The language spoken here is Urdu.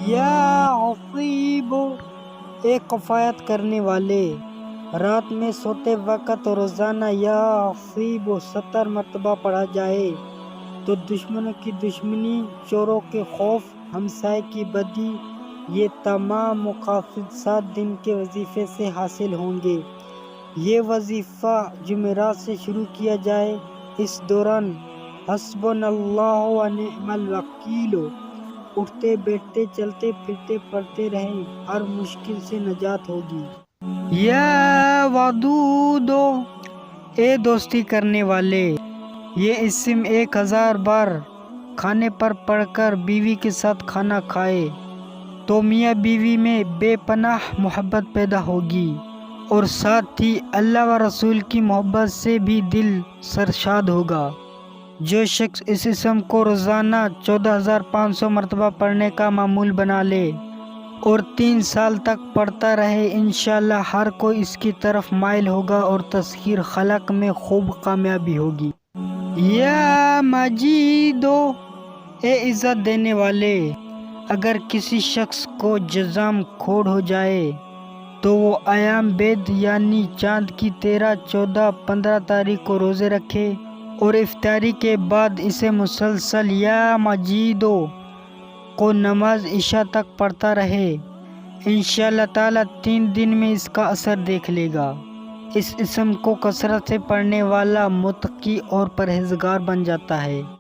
یا حسیب، اے کفایت کرنے والے، رات میں سوتے وقت روزانہ یا حسیب 70 مرتبہ پڑھا جائے تو دشمنوں کی دشمنی، چوروں کے خوف، ہمسائے کی بدی، یہ تمام مقاصد 7 دن کے وظیفے سے حاصل ہوں گے۔ یہ وظیفہ جمعرات سے شروع کیا جائے۔ اس دوران حسبنا اللہ و نعم الوکیل اٹھتے بیٹھتے چلتے پھرتے پڑھتے رہیں، ہر مشکل سے نجات ہوگی۔ یا ودود، اے دوستی کرنے والے، یہ اسم 1000 بار کھانے پر پڑھ کر بیوی کے ساتھ کھانا کھائے تو میاں بیوی میں بے پناہ محبت پیدا ہوگی، اور ساتھ ہی اللہ و رسول کی محبت سے بھی دل سرشاد ہوگا۔ جو شخص اس اسم کو روزانہ 14500 مرتبہ پڑھنے کا معمول بنا لے اور 3 سال تک پڑھتا رہے، انشاءاللہ ہر کوئی اس کی طرف مائل ہوگا اور تسخیر خلق میں خوب کامیابی ہوگی۔ یا مجید، اے عزت دینے والے، اگر کسی شخص کو جذام کھوڑ ہو جائے تو وہ ایام بید یعنی چاند کی 13، 14، 15 تاریخ کو روزے رکھے اور افطاری کے بعد اسے مسلسل یا مجید کو نماز عشاء تک پڑھتا رہے، انشاءاللہ تعالی 3 دن میں اس کا اثر دیکھ لے گا۔ اس اسم کو کثرت سے پڑھنے والا متقی اور پرہیزگار بن جاتا ہے۔